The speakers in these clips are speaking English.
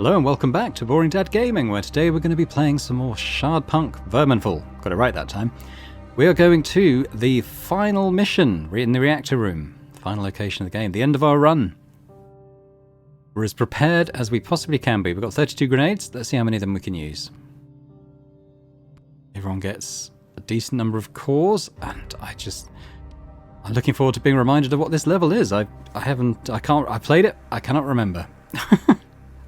Hello and welcome back to Boring Dad Gaming, where today we're going to be playing some more Shardpunk Verminfall. Got it right that time. We are going to the final mission in the reactor room. Final location of the game. The end of our run. We're as prepared as we possibly can be. We've got 32 grenades. Let's see how many of them we can use. Everyone gets a decent number of cores, and I'm looking forward to being reminded of what this level is. I played it. I cannot remember.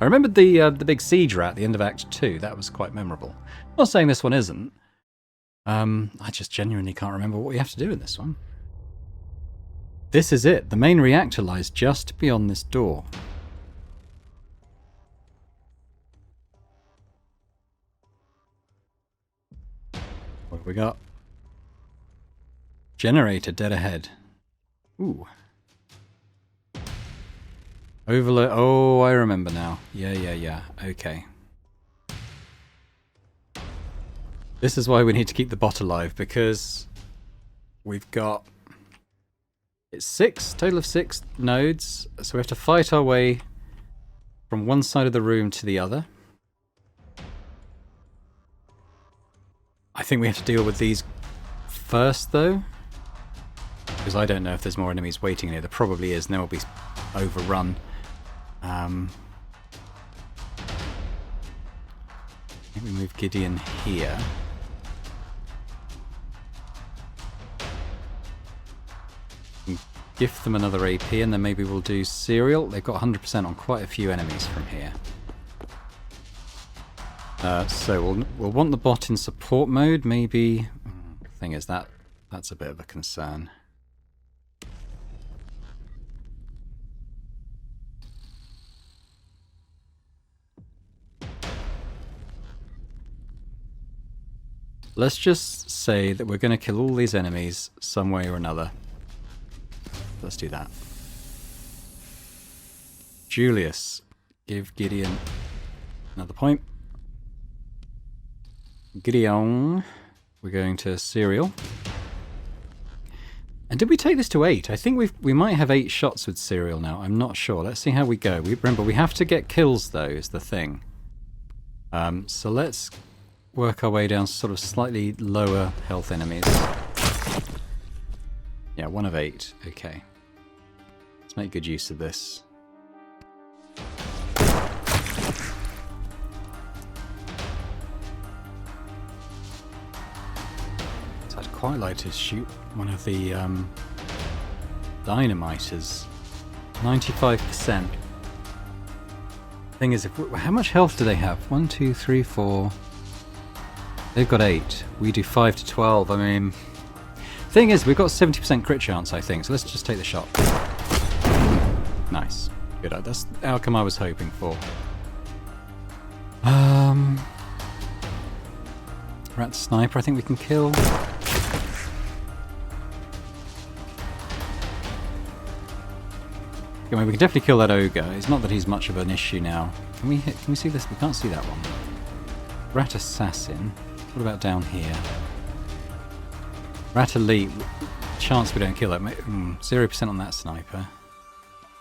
I remembered the big siege rat at the end of Act 2. That was quite memorable. I'm not saying this one isn't. I just genuinely can't remember what we have to do in this one. This is it. The main reactor lies just beyond this door. What have we got? Generator dead ahead. Ooh. Overload. Oh, I remember now. Yeah. Okay. This is why we need to keep the bot alive, because we've got... It's total of 6 nodes, so we have to fight our way from one side of the room to the other. I think we have to deal with these first, though, because I don't know if there's more enemies waiting here. There probably is, and then we'll be overrun. I think we move Gideon here. Gift them another AP, and then maybe we'll do Serial. They've got 100% on quite a few enemies from here. So we'll want the bot in support mode, maybe. Thing is, that's a bit of a concern. Let's just say that we're going to kill all these enemies some way or another. Let's do that. Julius, give Gideon another point. Gideon, we're going to Serial. And did we take this to 8? I think we might have 8 shots with Serial now. I'm not sure. Let's see how we go. Remember, we have to get kills, though, is the thing. So let's work our way down sort of slightly lower health enemies. Yeah, 1 of 8. Okay. Let's make good use of this. So I'd quite like to shoot one of the dynamiters. 95%. Thing is, how much health do they have? 1, 2, 3, 4... They've got 8. We do 5 to 12. I mean, thing is, we've got 70% crit chance, I think. So let's just take the shot. Nice. Good. That's the outcome I was hoping for. Rat sniper, I think we can kill. I mean, we can definitely kill that ogre. It's not that he's much of an issue now. Can we see this? We can't see that one. Rat assassin. What about down here? Rat elite. Chance we don't kill that. 0% on that sniper.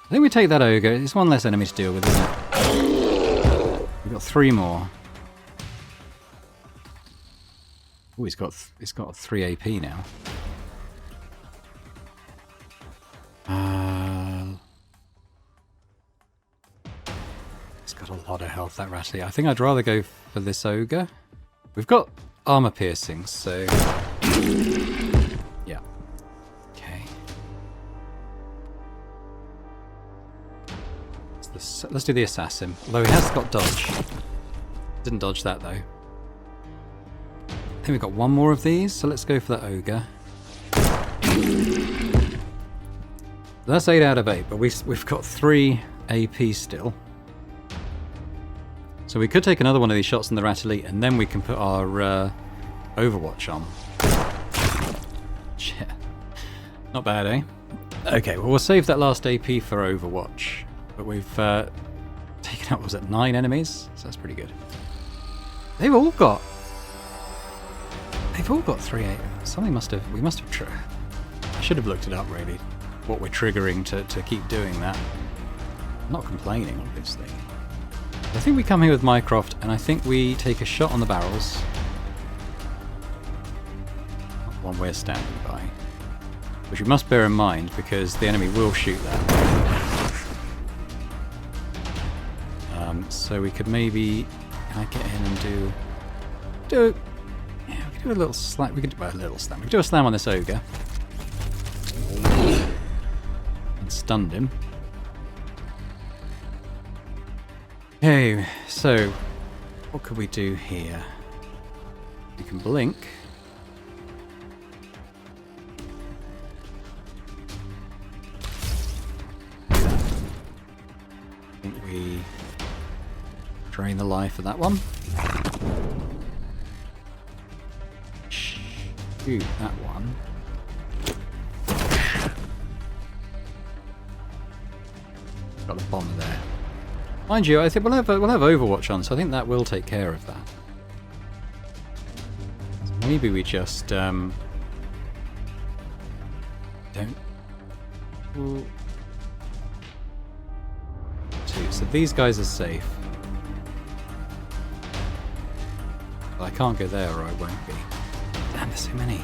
I think we take that ogre. It's one less enemy to deal with, isn't it? We've got 3 more. Oh, he's got 3 AP now. He's got a lot of health, that rat elite. I think I'd rather go for this ogre. We've got armor piercings, so yeah. Okay. Let's do the assassin. Although he has got dodge. Didn't dodge that though. I think we've got 1 more of these, so let's go for the ogre. That's 8 out of 8, but we've got 3 AP still. So we could take another one of these shots in the Rat Elite, and then we can put our Overwatch on. Shit. Not bad, eh? Okay, well, we'll save that last AP for Overwatch. But we've taken out, was it 9 enemies? So that's pretty good. They've all got 3 AP. Something we must have I should have looked it up, really. What we're triggering to keep doing that. I'm not complaining, obviously. I think we come here with Mycroft, and I think we take a shot on the barrels. Not one we're standing by. Which we must bear in mind, because the enemy will shoot that. So we could maybe... Can I get in and do... Yeah, we could do a little slam. We could do a little slam. We could do a slam on this ogre. And stunned him. Okay, so what could we do here? We can blink. I think we drain the life of that one. Shoot that one. Got a bomber there. Mind you, I think we'll have Overwatch on, so I think that will take care of that. So maybe we just don't. Ooh. So these guys are safe. But I can't go there, or I won't be. Damn, there's so many.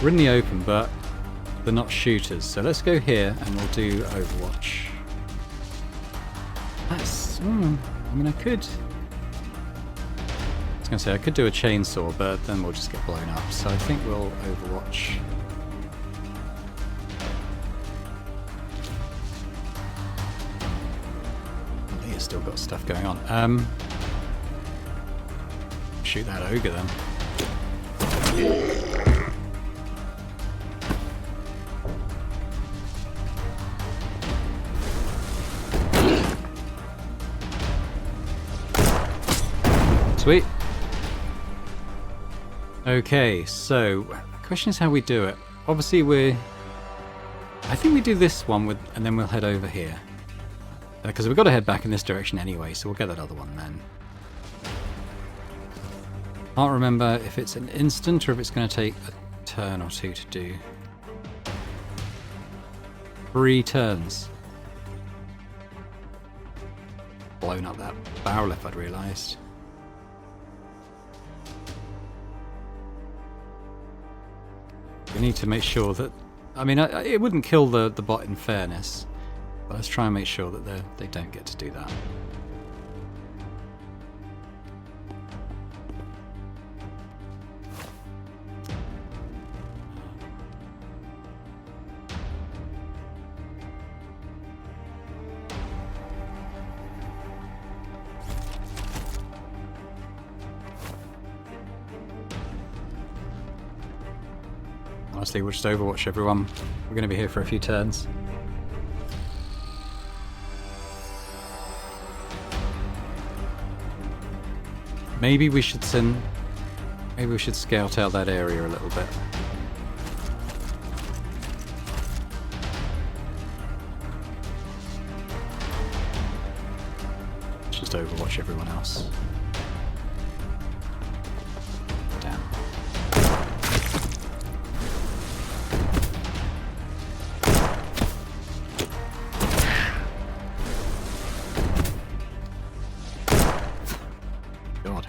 We're in the open, but they're not shooters, so let's go here and we'll do Overwatch. That's... I mean, I could... I was going to say, I could do a chainsaw, but then we'll just get blown up, so I think we'll Overwatch. Leah's still got stuff going on. Shoot that ogre then. Sweet. Okay, so the question is how we do it. Obviously I think we do this one with, and then we'll head over here. Because we've got to head back in this direction anyway, so we'll get that other one then. Can't remember if it's an instant or if it's going to take a turn or two to do. 3 turns. Blown up that barrel if I'd realised. We need to make sure that... I mean, it wouldn't kill the bot in fairness, but let's try and make sure that they don't get to do that. Honestly, we'll just Overwatch everyone. We're going to be here for a few turns. Maybe we should scout out that area a little bit. Let's just Overwatch everyone else. Damn. God.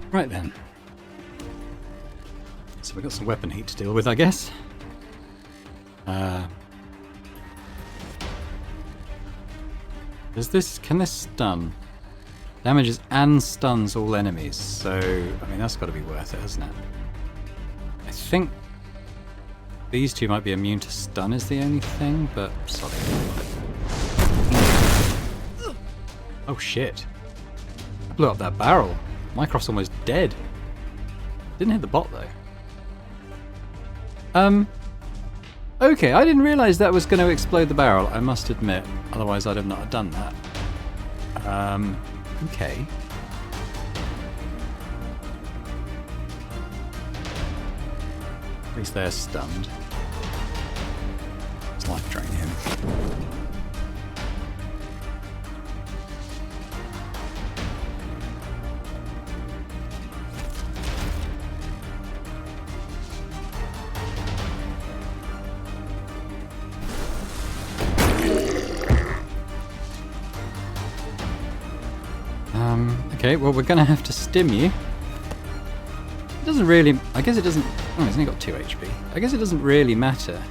Right then. So we've got some weapon heat to deal with, I guess. Can this stun? Damages and stuns all enemies, so, I mean, that's got to be worth it, hasn't it? I think these two might be immune to stun is the only thing, but sorry. Oh shit. I blew up that barrel. Mycroft's almost dead. Didn't hit the bot though. Okay, I didn't realise that was going to explode the barrel, I must admit. Otherwise I'd have not done that. Okay. At least they're stunned. Let's life drain him. Okay, well we're going to have to stim you. It doesn't really... I guess it doesn't... Oh, he's only got 2 HP. I guess it doesn't really matter.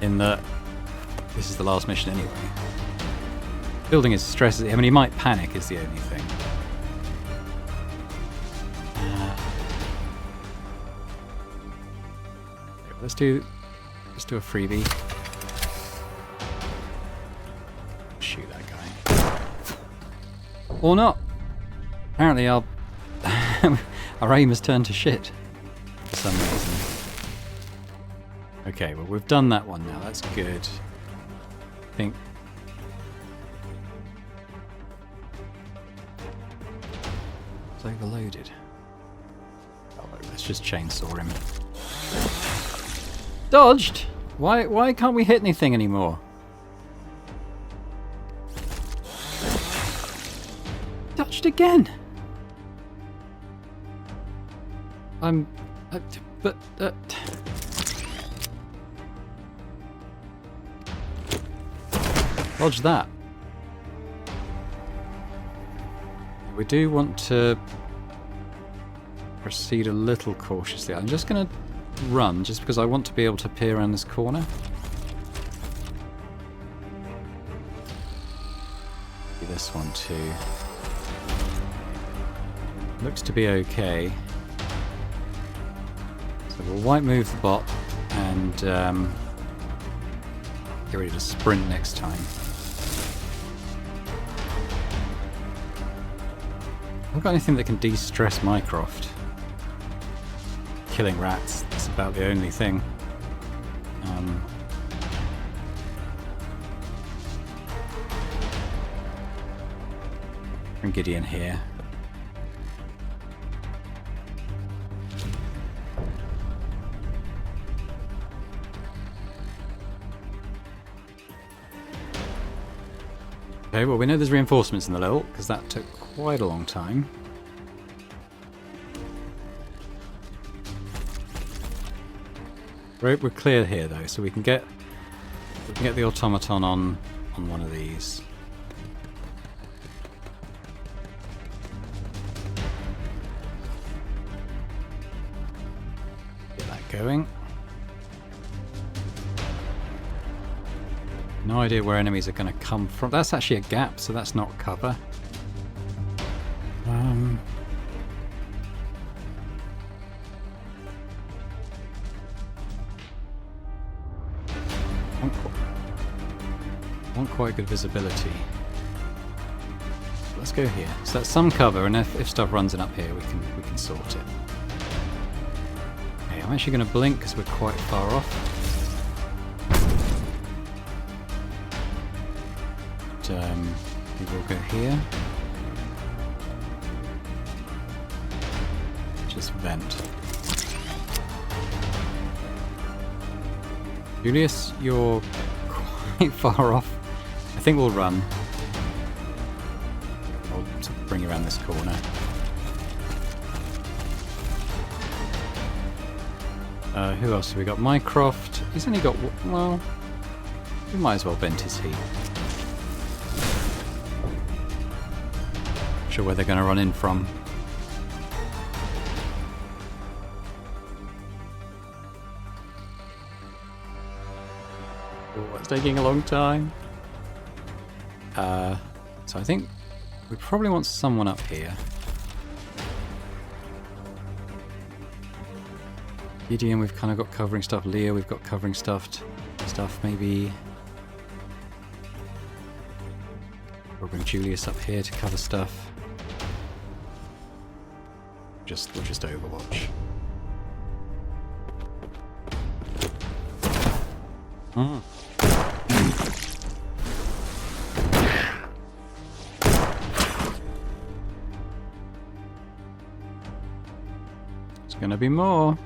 In that... This is the last mission anyway. Building his stress... I mean, he might panic is the only thing. Let's do a freebie. Shoot that guy. Or not. Apparently our aim has turned to shit for some reason. Okay, well we've done that one now. That's good. I think. It's overloaded. Oh, let's just chainsaw him. Dodged? Why can't we hit anything anymore? Dodged again. Dodge that. We do want to proceed a little cautiously. I'm just going to run, just because I want to be able to peer around this corner. This one too. Looks to be okay. So we'll white move the bot and get ready to sprint next time. I've got anything that can de-stress Mycroft. Killing rats, that's about the only thing. Bring Gideon here. Okay, well we know there's reinforcements in the level, because that took quite a long time. We're clear here though, so we can get the automaton on one of these. Get that going. No idea where enemies are going to come from. That's actually a gap, so that's not cover. Want quite good visibility. Let's go here. So that's some cover, and if stuff runs in up here, we can sort it. Okay, I'm actually going to blink because we're quite far off. But, we will go here. Just vent. Julius, you're quite far off. I think we'll run. I'll bring you around this corner. Who else have we got? Mycroft. He's only got... well, we might as well vent his heat. Not sure where they're going to run in from. Oh, it's taking a long time. So I think we probably want someone up here. Gideon, we've kind of got covering stuff. Leah, we've got covering stuff. Maybe we'll bring Julius up here to cover stuff. We'll just Overwatch. There's gonna be more.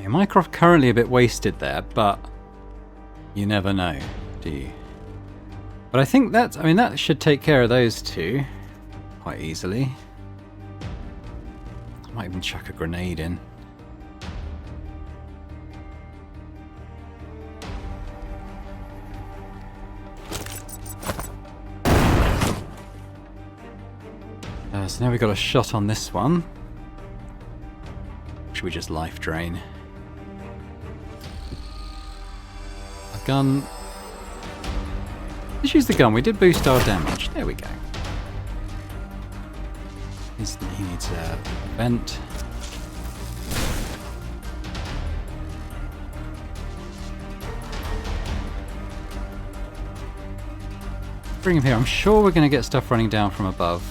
Mycroft currently a bit wasted there, but you never know, do you? But I think that should take care of those two. quite easily. I might even chuck a grenade in. So now we've got a shot on this one. Should we just life drain? A gun. Let's use the gun. We did boost our damage. There we go. He needs a vent. Bring him here. I'm sure we're going to get stuff running down from above.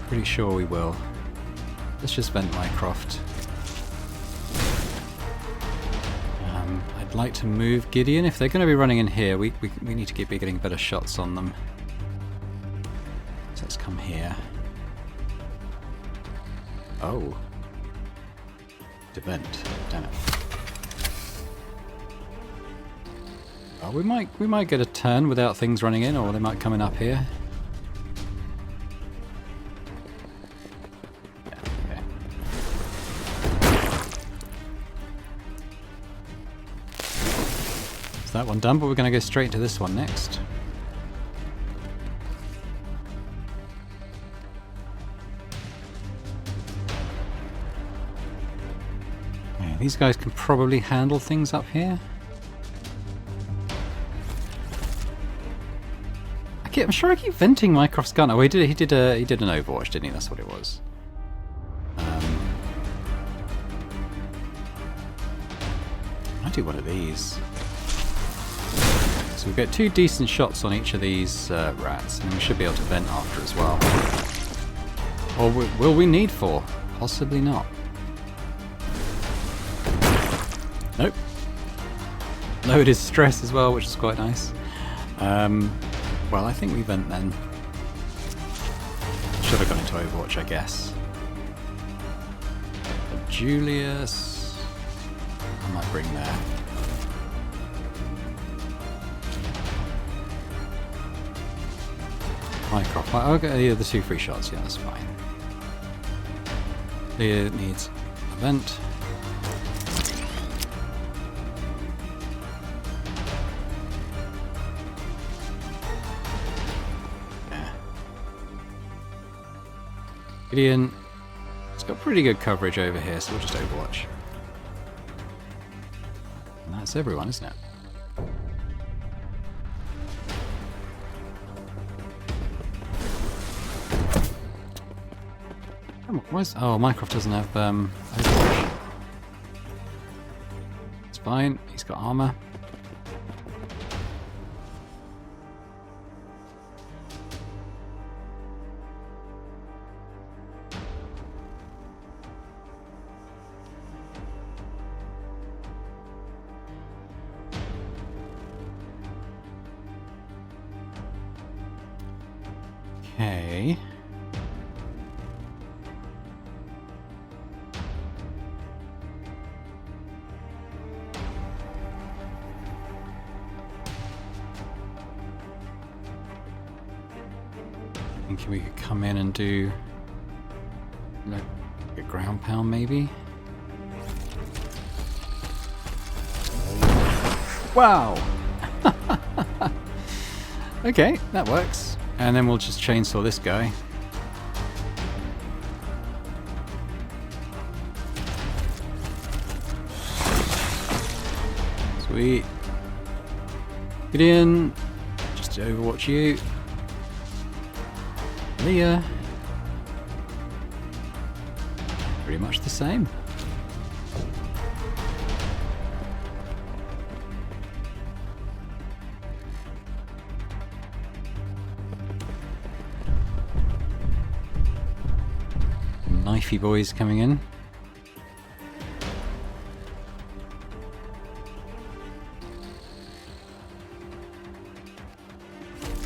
Pretty sure we will. Let's just vent Mycroft. I'd like to move Gideon. If they're going to be running in here, we need to be getting better shots on them. So let's come here. Oh. To vent. Damn it. Oh, we might get a turn without things running in, or they might come in up here. That one done, but we're going to go straight to this one next. Yeah, these guys can probably handle things up here. I'm sure I keep venting Mycroft's gun. Oh, he did an Overwatch, didn't he? That's what it was. I do one of these. So we get 2 decent shots on each of these rats, and we should be able to vent after as well. Or will we need 4? Possibly not. Nope. Lowered his stress as well, which is quite nice. Well, I think we vent then. Should have gone into Overwatch, I guess. But Julius... I might bring there. Mycroft. I'll get the other 2 free shots, yeah, that's fine. Leah needs a vent. Yeah. Gideon, it's got pretty good coverage over here, so we'll just Overwatch. And that's everyone, isn't it? Oh, Mycroft doesn't have Overwatch. It's fine, he's got armor. Okay. Thinking we could come in and do like a ground pound maybe. Wow! Okay, that works. And then we'll just chainsaw this guy. Sweet. Get in. Just to Overwatch you. Leah. Pretty much the same. Knifey boys coming in.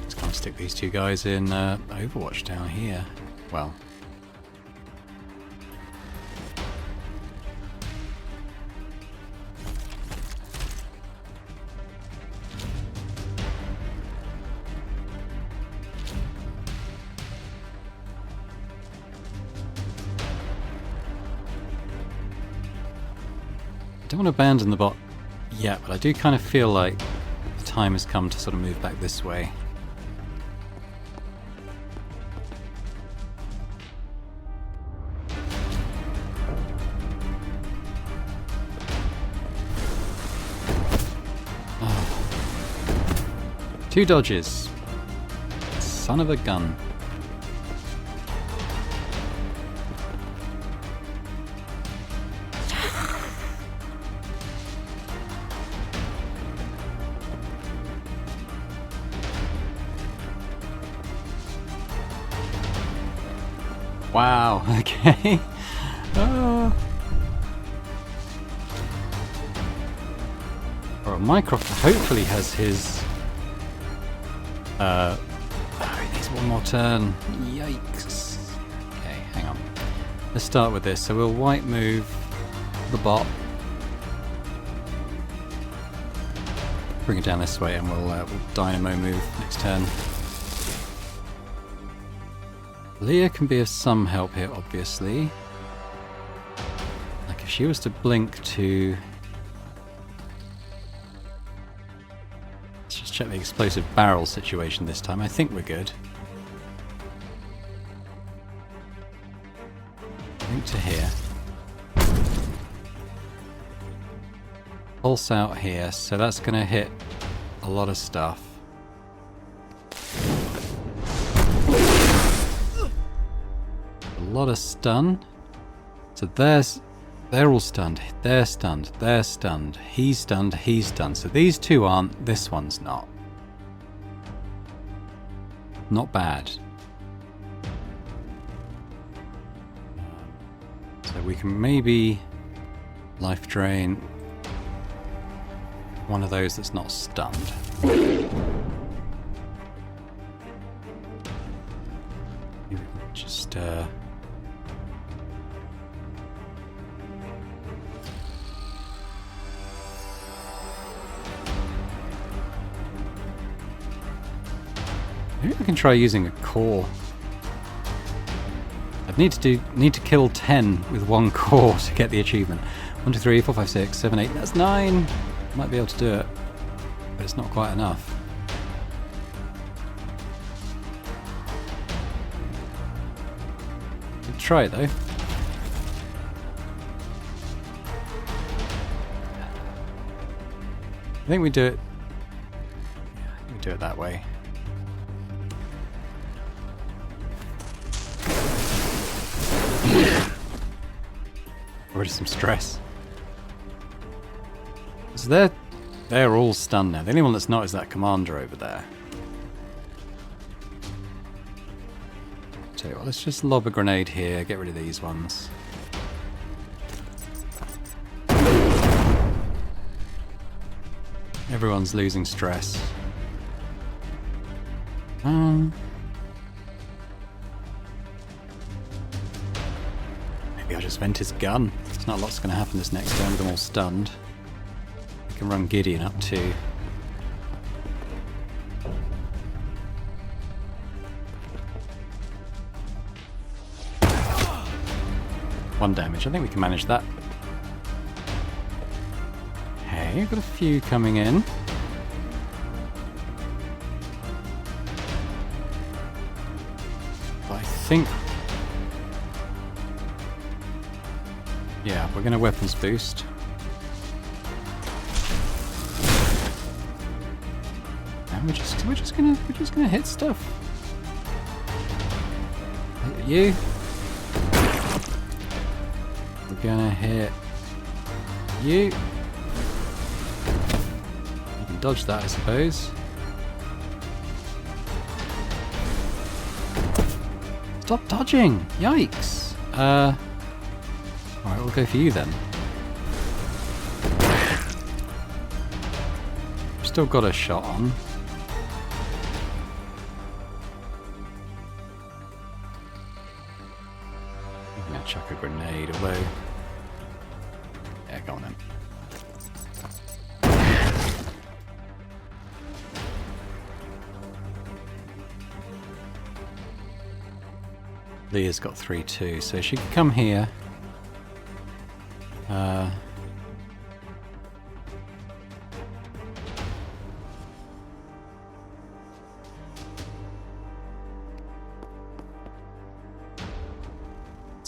Just gonna stick these 2 guys in Overwatch down here. Well. I don't want to abandon the bot yet, but I do kind of feel like the time has come to sort of move back this way. Oh. 2 dodges. Son of a gun. Wow, okay. Well, Mycroft hopefully has his... oh, he needs one more turn. Yikes. Okay, hang on. Let's start with this. So we'll white move the bot. Bring it down this way and we'll dynamo move next turn. Leah can be of some help here, obviously. Like if she was to blink to... Let's just check the explosive barrel situation this time. I think we're good. Blink to here. Pulse out here, so that's going to hit a lot of stuff. A lot of stun. So they're all stunned. They're stunned. They're stunned. He's stunned. He's stunned. So these two aren't. This one's not. Not bad. So we can maybe life drain one of those that's not stunned. Just maybe we can try using a core. I'd need to kill 10 with 1 core to get the achievement. 1, 2, 3, 4, 5, 6, 7, 8. That's 9. Might be able to do it, but it's not quite enough. Could try it though. I think we do it. Yeah, we do it that way. Already some stress. So they're all stunned now. The only one that's not is that commander over there. Tell you what, let's just lob a grenade here, get rid of these ones. Everyone's losing stress. Maybe I'll just vent his gun. There's not a lot's going to happen this next turn with them all stunned. We can run Gideon up too. One damage. I think we can manage that. Okay, we've got a few coming in. But I think... yeah, we're going to weapons boost. And we're just gonna hit stuff. You. We're gonna hit you. You can dodge that, I suppose. Stop dodging! Yikes! Alright, we'll go for you then. Still got a shot on. I'm gonna chuck a grenade, although... yeah, go on then. Leah's got 3 too, so she could come here.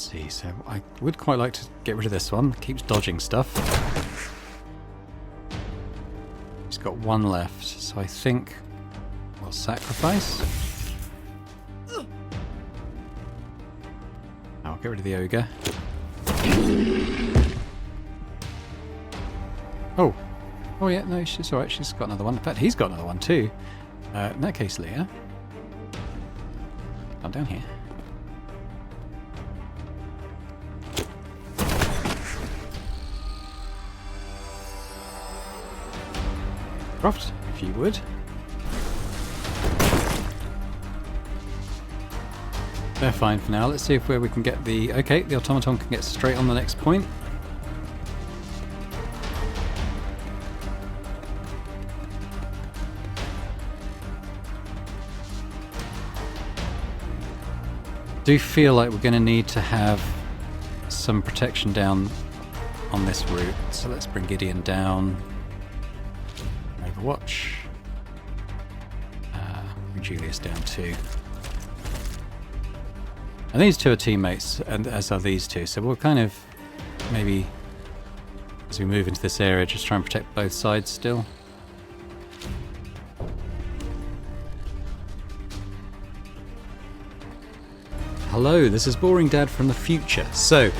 see, so I would quite like to get rid of this one. It keeps dodging stuff. He's got one left, so I think we'll sacrifice. I'll get rid of the ogre. Oh. Oh yeah, no, she's alright, she's got another one. In fact, he's got another one too. In that case, Leah. Come down here. Croft, if you would. They're fine for now. Let's see if where we can get the... Okay, the automaton can get straight on the next point. I do feel like we're going to need to have some protection down on this route. So let's bring Gideon down. Overwatch. Bring Julius down too. And these two are teammates, and as are these two. So we'll kind of maybe, as we move into this area, just try and protect both sides still. Hello, this is Boring Dad from the future. So,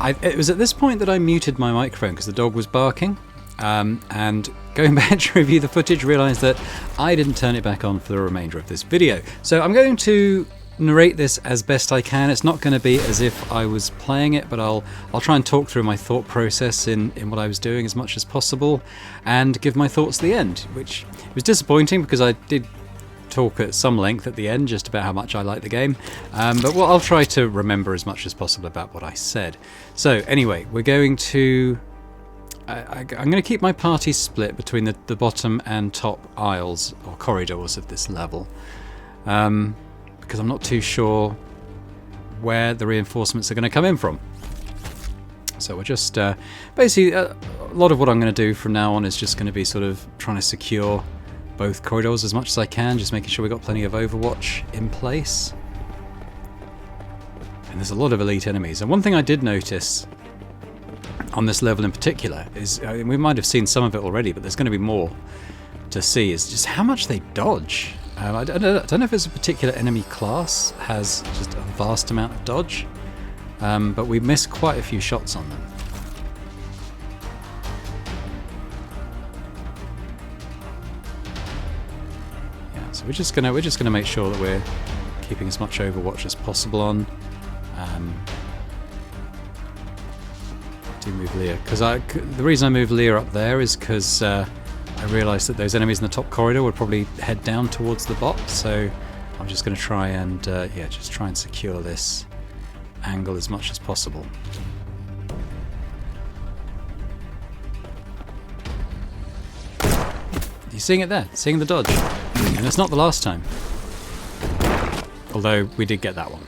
it was at this point that I muted my microphone because the dog was barking. And going back to review the footage, realised that I didn't turn it back on for the remainder of this video. So I'm going to narrate this as best I can. It's not going to be as if I was playing it, but I'll try and talk through my thought process in what I was doing as much as possible, and give my thoughts at the end, which was disappointing because I did talk at some length at the end just about how much I like the game, but I'll try to remember as much as possible about what I said. So anyway, we're going to I'm going to keep my party split between the bottom and top aisles or corridors of this level, because I'm not too sure where the reinforcements are going to come in from. So we're just basically a lot of what I'm going to do from now on is just going to be sort of trying to secure both corridors as much as I can, just making sure we've got plenty of overwatch in place. And there's a lot of elite enemies. And one thing I did notice on this level in particular is, we might have seen some of it already, but there's going to be more to see, is just how much they dodge. I don't know if it's a particular enemy class has just a vast amount of dodge, but we missed quite a few shots on them. So we're just gonna make sure that we're keeping as much Overwatch as possible on. Do move Leah, because the reason I moved Leah up there is because I realised that those enemies in the top corridor would probably head down towards the bot. So I'm just going to try and just try and secure this angle as much as possible. You seeing it there? Seeing the dodge? And it's not the last time. Although we did get that one.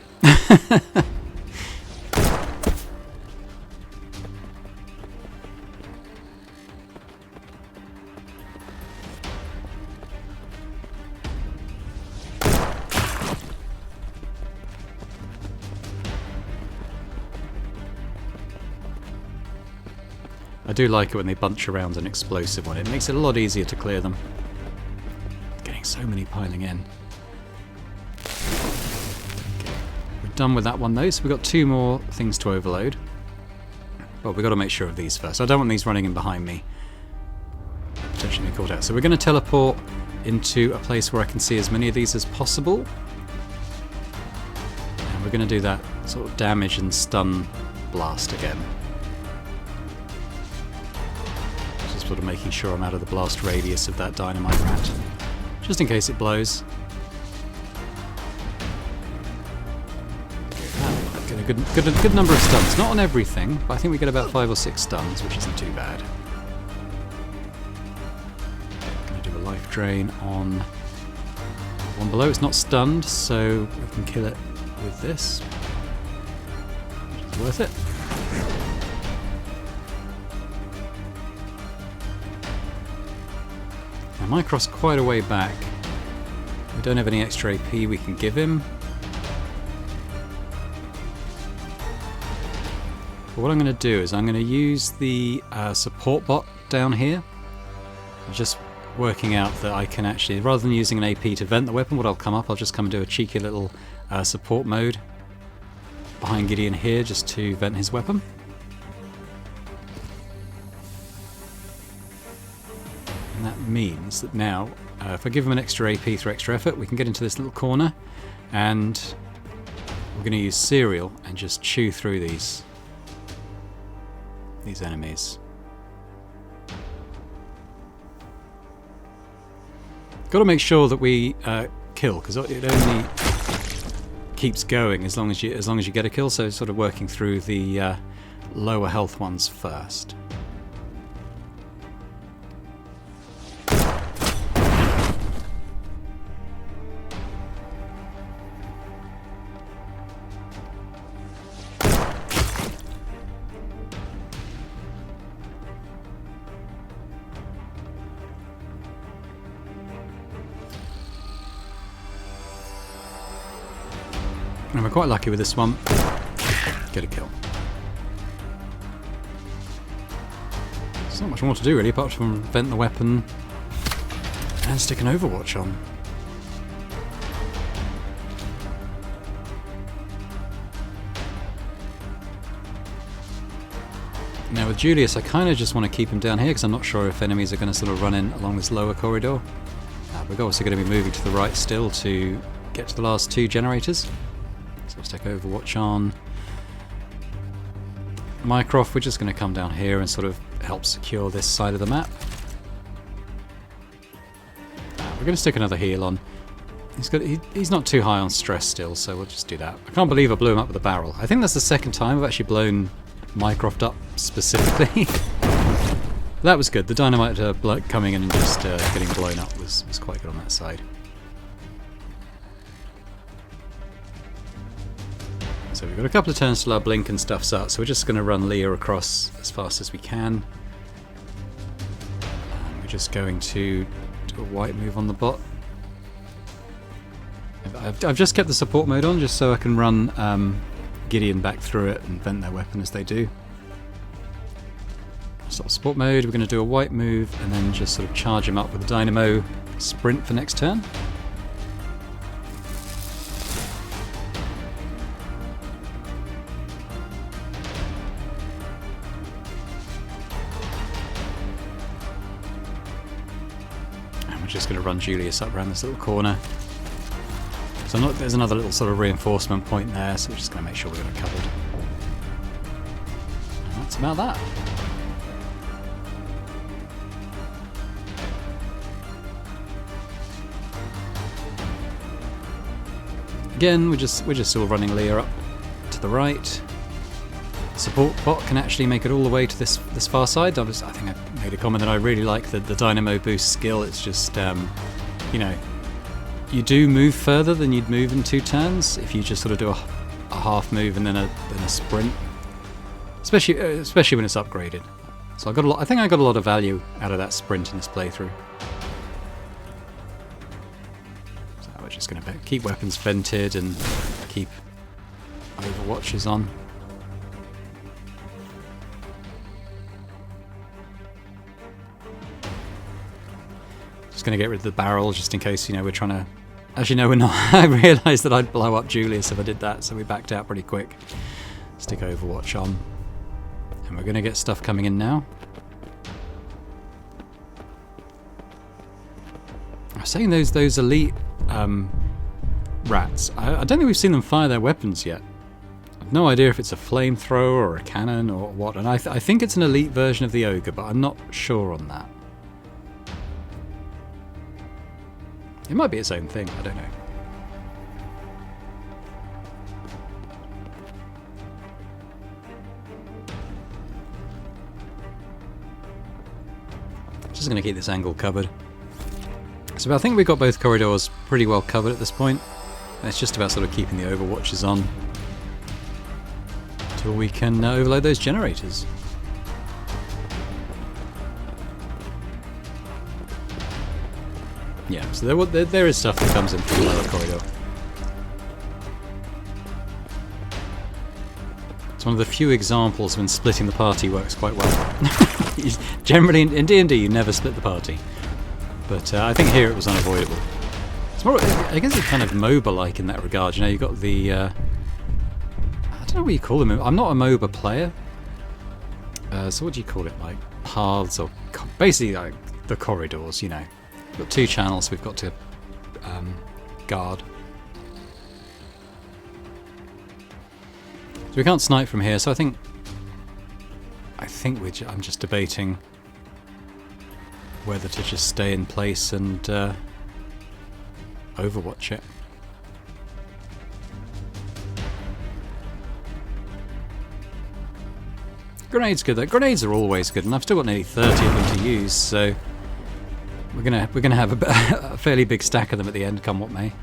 I do like it when they bunch around an explosive one. It makes it a lot easier to clear them. Getting so many piling in. Okay. We're done with that one though, so we've got two more things to overload. But we've got to make sure of these first. I don't want these running in behind me. Potentially be caught out. So we're going to teleport into a place where I can see as many of these as possible. And we're going to do that sort of damage and stun blast again. Sort of making sure I'm out of the blast radius of that dynamite rat, just in case it blows. Get a good number of stuns, not on everything, but I think we get about 5 or 6 stuns, which isn't too bad. Going to do a life drain on one below. It's not stunned, so we can kill it with this, which is worth it. Mycross quite a way back. We don't have any extra AP we can give him. But what I'm going to do is I'm going to use the support bot down here. Just working out that I can actually, rather than using an AP to vent the weapon, what I'll come up, I'll just come and do a cheeky little support mode behind Gideon here just to vent his weapon. And that means that now, if I give him an extra AP through extra effort, we can get into this little corner and we're going to use cereal and just chew through these enemies. Got to make sure that we kill, because it only keeps going as long as you get a kill. So sort of working through the lower health ones first. And we're quite lucky with this one. Get a kill. There's not much more to do really, apart from vent the weapon and stick an Overwatch on. Now with Julius, I kind of just want to keep him down here because I'm not sure if enemies are going to sort of run in along this lower corridor. We're obviously going to be moving to the right still to get to the last two generators. So let's take Overwatch on. Mycroft, we're just going to come down here and sort of help secure this side of the map. We're going to stick another heal on. He's not too high on stress still, so we'll just do that. I can't believe I blew him up with a barrel. I think that's the second time I've actually blown Mycroft up specifically. That was good. The dynamite coming in and just getting blown up was quite good on that side. So we've got a couple of turns till our blink and stuff's up, so we're just going to run Leah across as fast as we can. And we're just going to do a white move on the bot. I've just kept the support mode on just so I can run Gideon back through it and vent their weapon as they do. Stop support mode, we're going to do a white move and then just sort of charge him up with a dynamo sprint for next turn. Just going to run Julius up around this little corner. So there's another little sort of reinforcement point there, so we're just going to make sure we've got it covered. And that's about that. Again, we're just still running Leah up to the right. Support bot can actually make it all the way to this far side. I think I made a comment that I really like the dynamo boost skill. It's just, you know, you do move further than you'd move in 2 turns if you just sort of do a half move and then a sprint, especially when it's upgraded. So I think I got a lot of value out of that sprint in this playthrough. So we're just going to keep weapons vented and keep Overwatches on. Just going to get rid of the barrel just in case, you know, we're trying to... Actually, no, we're not. I realised that I'd blow up Julius if I did that, so we backed out pretty quick. Stick Overwatch on. And we're going to get stuff coming in now. I was saying those elite rats. I don't think we've seen them fire their weapons yet. I've no idea if it's a flamethrower or a cannon or what. And I think it's an elite version of the ogre, but I'm not sure on that. It might be its own thing, I don't know. Just going to keep this angle covered. So I think we've got both corridors pretty well covered at this point. And it's just about sort of keeping the Overwatches on until we can overload those generators. Yeah, so there is stuff that comes in from the lower corridor. It's one of the few examples when splitting the party works quite well. Generally, in D&D, you never split the party. But I think here it was unavoidable. It's more, I guess it's kind of MOBA-like in that regard. You know, you've got the... I don't know what you call them. I'm not a MOBA player. So what do you call it? Like paths or... Basically, like the corridors, you know. We've got 2 channels we've got to guard. So we can't snipe from here, so I think I'm just debating whether to just stay in place and overwatch it. Grenades good though. Grenades are always good, and I've still got nearly 30 of them to use, so we're gonna have a fairly big stack of them at the end, come what may.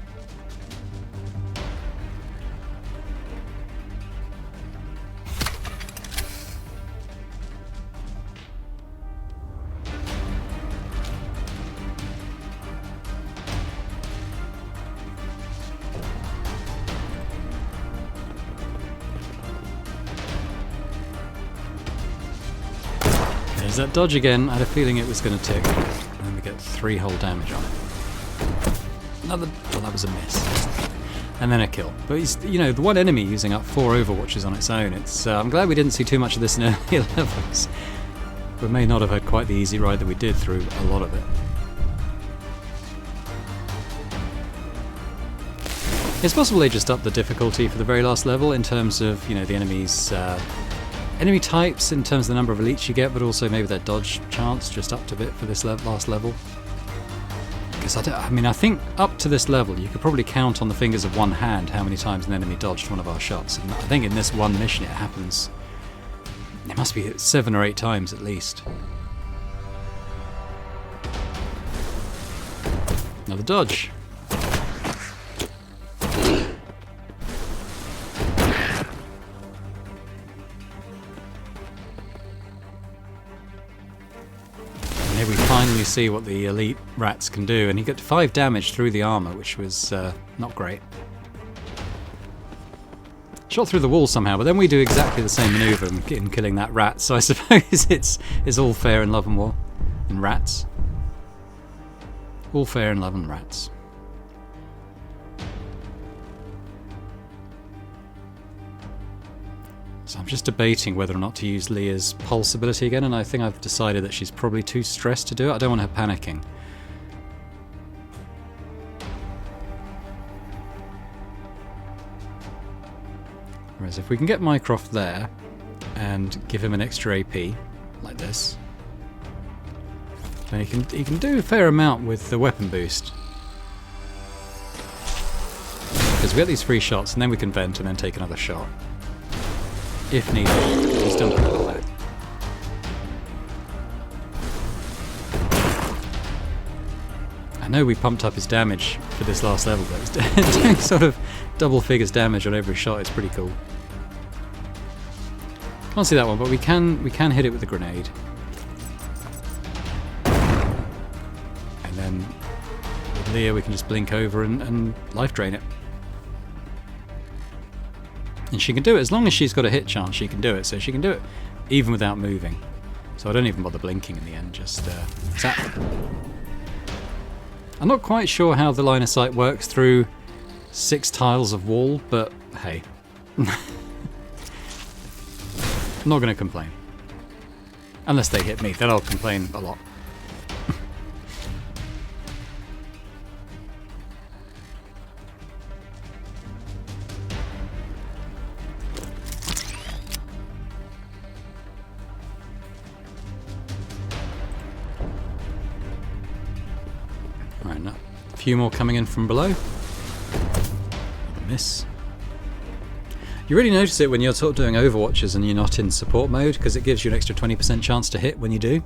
There's that dodge again. I had a feeling it was going to tick. And then we get 3 whole damage on it. Another... well, that was a miss. And then a kill. But he's, you know, the one enemy using up 4 overwatches on its own. It's I'm glad we didn't see too much of this in earlier levels. We may not have had quite the easy ride that we did through a lot of it. It's possible they just upped the difficulty for the very last level in terms of, you know, the enemies... enemy types in terms of the number of elites you get, but also maybe their dodge chance just upped a bit for this last level. Because I think up to this level you could probably count on the fingers of one hand how many times an enemy dodged one of our shots. And I think in this one mission it happens. It must be 7 or 8 times at least. Another dodge. Here we finally see what the elite rats can do, and he got 5 damage through the armour, which was not great. Shot through the wall somehow, but then we do exactly the same manoeuvre in killing that rat, so I suppose it's all fair in love and war. And rats. All fair in love and rats. So I'm just debating whether or not to use Leah's pulse ability again, and I think I've decided that she's probably too stressed to do it. I don't want her panicking. Whereas if we can get Mycroft there and give him an extra AP, like this, then he can do a fair amount with the weapon boost. Because we get these 3 shots, and then we can vent and then take another shot. If needed. He's done pretty well there. I know we pumped up his damage for this last level, but it's doing sort of double figures damage on every shot. It's pretty cool. Can't see that one, but we can hit it with a grenade. And then with Leah we can just blink over and life drain it. And she can do it as long as she's got a hit chance. She can do it, so she can do it even without moving. So I don't even bother blinking in the end. Just zap. I'm not quite sure how the line of sight works through 6 tiles of wall, but hey, I'm not going to complain. Unless they hit me, then I'll complain a lot. Right, a few more coming in from below. Miss. You really notice it when you're sort of doing overwatches and you're not in support mode, because it gives you an extra 20% chance to hit when you do.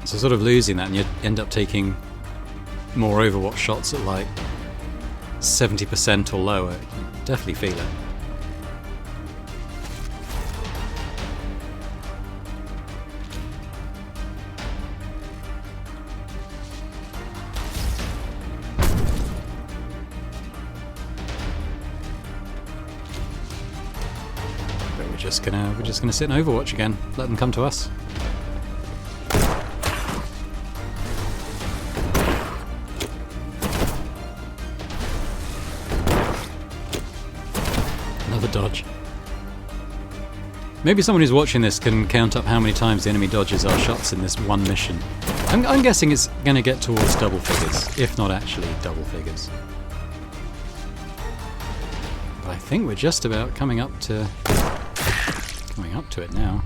So sort of losing that, and you end up taking more overwatch shots at like 70% or lower. You definitely feel it. just gonna sit in Overwatch again. Let them come to us. Another dodge. Maybe someone who's watching this can count up how many times the enemy dodges our shots in this one mission. I'm guessing it's going to get towards double figures, if not actually double figures. But I think we're just about coming up to it now.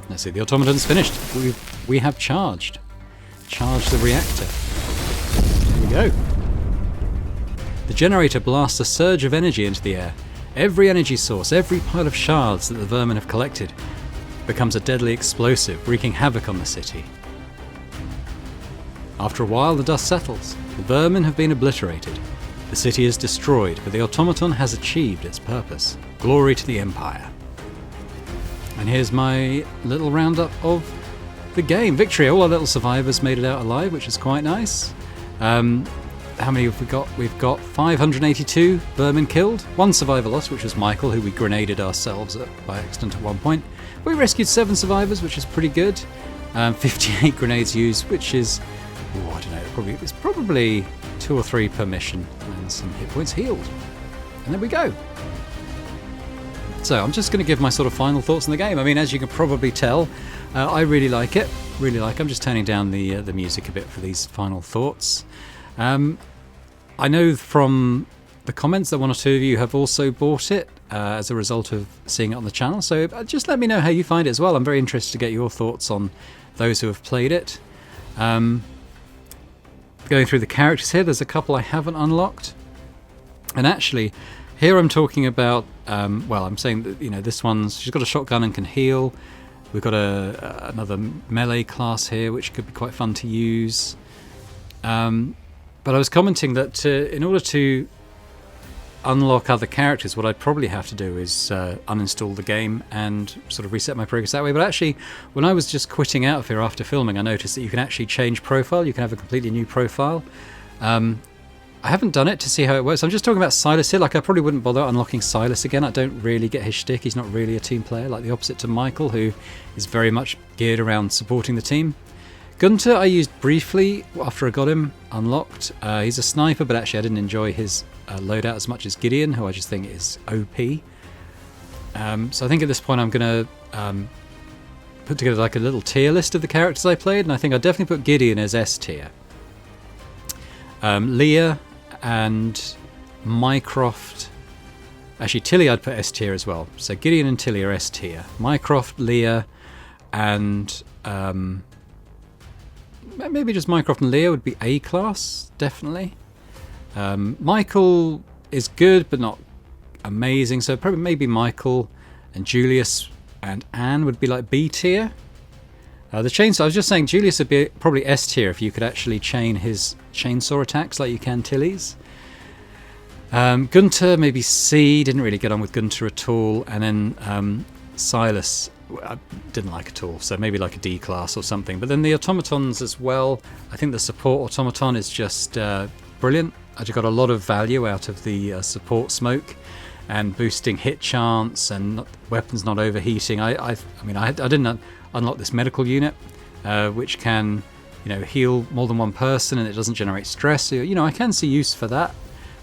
Let's see, the automaton's finished. We have charged the reactor. Here we go. The generator blasts a surge of energy into the air. Every energy source, every pile of shards that the vermin have collected becomes a deadly explosive, wreaking havoc on the city. After a while, the dust settles. The vermin have been obliterated. The city is destroyed, but the automaton has achieved its purpose. Glory to the Empire. And here's my little roundup of the game. Victory! All our little survivors made it out alive, which is quite nice. How many have we got? We've got 582 vermin killed. One survivor lost, which was Michael, who we grenaded ourselves by accident at one point. We rescued 7 survivors, which is pretty good. 58 grenades used, which is, I don't know, it's probably 2 or 3 per mission, and some hit points healed. And there we go. So I'm just going to give my sort of final thoughts on the game. I mean, as you can probably tell, I really like it. I'm just turning down the music a bit for these final thoughts. I know from the comments that 1 or 2 of you have also bought it as a result of seeing it on the channel, so just let me know how you find it as well. I'm very interested to get your thoughts on those who have played it. Going through the characters here, there's a couple I haven't unlocked, and actually here I'm talking about, I'm saying that, you know, this one's, she's got a shotgun and can heal. We've got another melee class here, which could be quite fun to use. But I was commenting that in order to unlock other characters, what I'd probably have to do is uninstall the game and sort of reset my progress that way. But actually, when I was just quitting out of here after filming, I noticed that you can actually change profile. You can have a completely new profile. I haven't done it to see how it works. I'm just talking about Silas here. Like, I probably wouldn't bother unlocking Silas again. I don't really get his shtick. He's not really a team player, like the opposite to Michael, who is very much geared around supporting the team. Gunter I used briefly after I got him unlocked. He's a sniper, but actually I didn't enjoy his loadout as much as Gideon, who I just think is OP. So I think at this point I'm going to put together like a little tier list of the characters I played, and I think I'd definitely put Gideon as S tier. Leah and Mycroft, actually Tilly I'd put S tier as well. So Gideon and Tilly are S tier. Mycroft, Leah, and maybe just Mycroft and Leah would be A class, definitely. Michael is good, but not amazing. So probably maybe Michael and Julius and Anne would be like B tier. The chainsaw, I was just saying Julius would be probably S tier if you could actually chain his chainsaw attacks like you can Tilly's. Gunter, maybe C, didn't really get on with Gunter at all. And then Silas, I didn't like at all, so maybe like a D class or something. But then the automatons as well, I think the support automaton is just brilliant. I just got a lot of value out of the support smoke and boosting hit chance and weapons not overheating. I didn't unlock this medical unit, which can, you know, heal more than one person and it doesn't generate stress. So, you know, I can see use for that.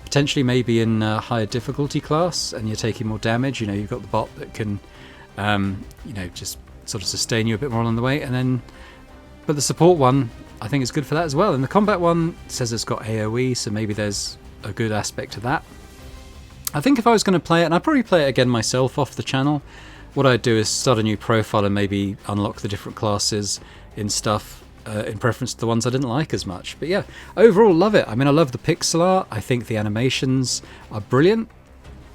Potentially maybe in a higher difficulty class and you're taking more damage. You know, you've got the bot that can, you know, just sort of sustain you a bit more along the way. And then, but the support one, I think is good for that as well. And the combat one says it's got AoE, so maybe there's a good aspect to that. I think if I was going to play it, and I'd probably play it again myself off the channel, what I'd do is start a new profile and maybe unlock the different classes in stuff in preference to the ones I didn't like as much. But yeah, overall love it. I mean, I love the pixel art. I think the animations are brilliant.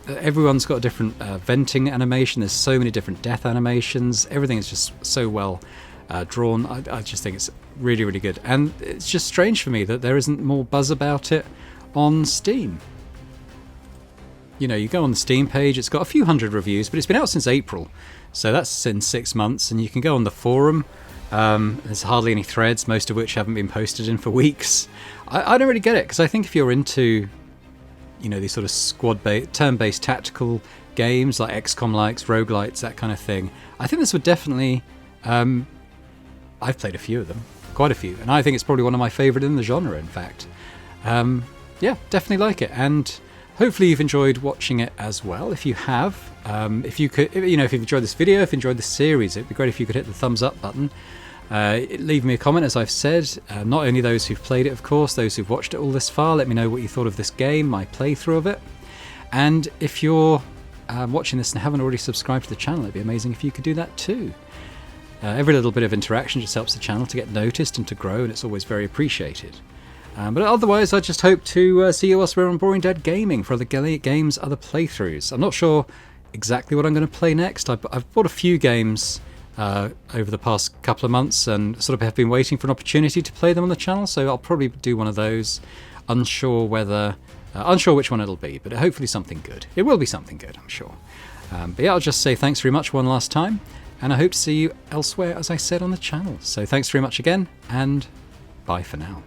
Everyone's got a different venting animation. There's so many different death animations. Everything is just so well drawn. I just think it's really, really good. And it's just strange for me that there isn't more buzz about it on Steam. You know, you go on the Steam page, it's got a few hundred reviews, but it's been out since April. So that's in 6 months. And you can go on the forum. There's hardly any threads, most of which haven't been posted in for weeks. I don't really get it, because I think if you're into, you know, these sort of turn-based tactical games like XCOM-likes, roguelites, that kind of thing, I think this would definitely... I've played a few of them, quite a few, and I think it's probably one of my favourite in the genre, in fact. Yeah, definitely like it, and hopefully you've enjoyed watching it as well. If you have, if you've enjoyed this video, if you enjoyed this series, it'd be great if you could hit the thumbs up button. Leave me a comment, as I've said. Not only those who've played it, of course, those who've watched it all this far. Let me know what you thought of this game, my playthrough of it. And if you're watching this and haven't already subscribed to the channel, it'd be amazing if you could do that too. Every little bit of interaction just helps the channel to get noticed and to grow, and it's always very appreciated. But otherwise, I just hope to see you elsewhere on Boring Dad Gaming for other games, other playthroughs. I'm not sure exactly what I'm going to play next. I've bought a few games over the past couple of months and sort of have been waiting for an opportunity to play them on the channel, so I'll probably do one of those. Unsure which one it'll be, but hopefully something good. It will be something good, I'm sure. But yeah, I'll just say thanks very much one last time, and I hope to see you elsewhere, as I said, on the channel. So thanks very much again, and bye for now.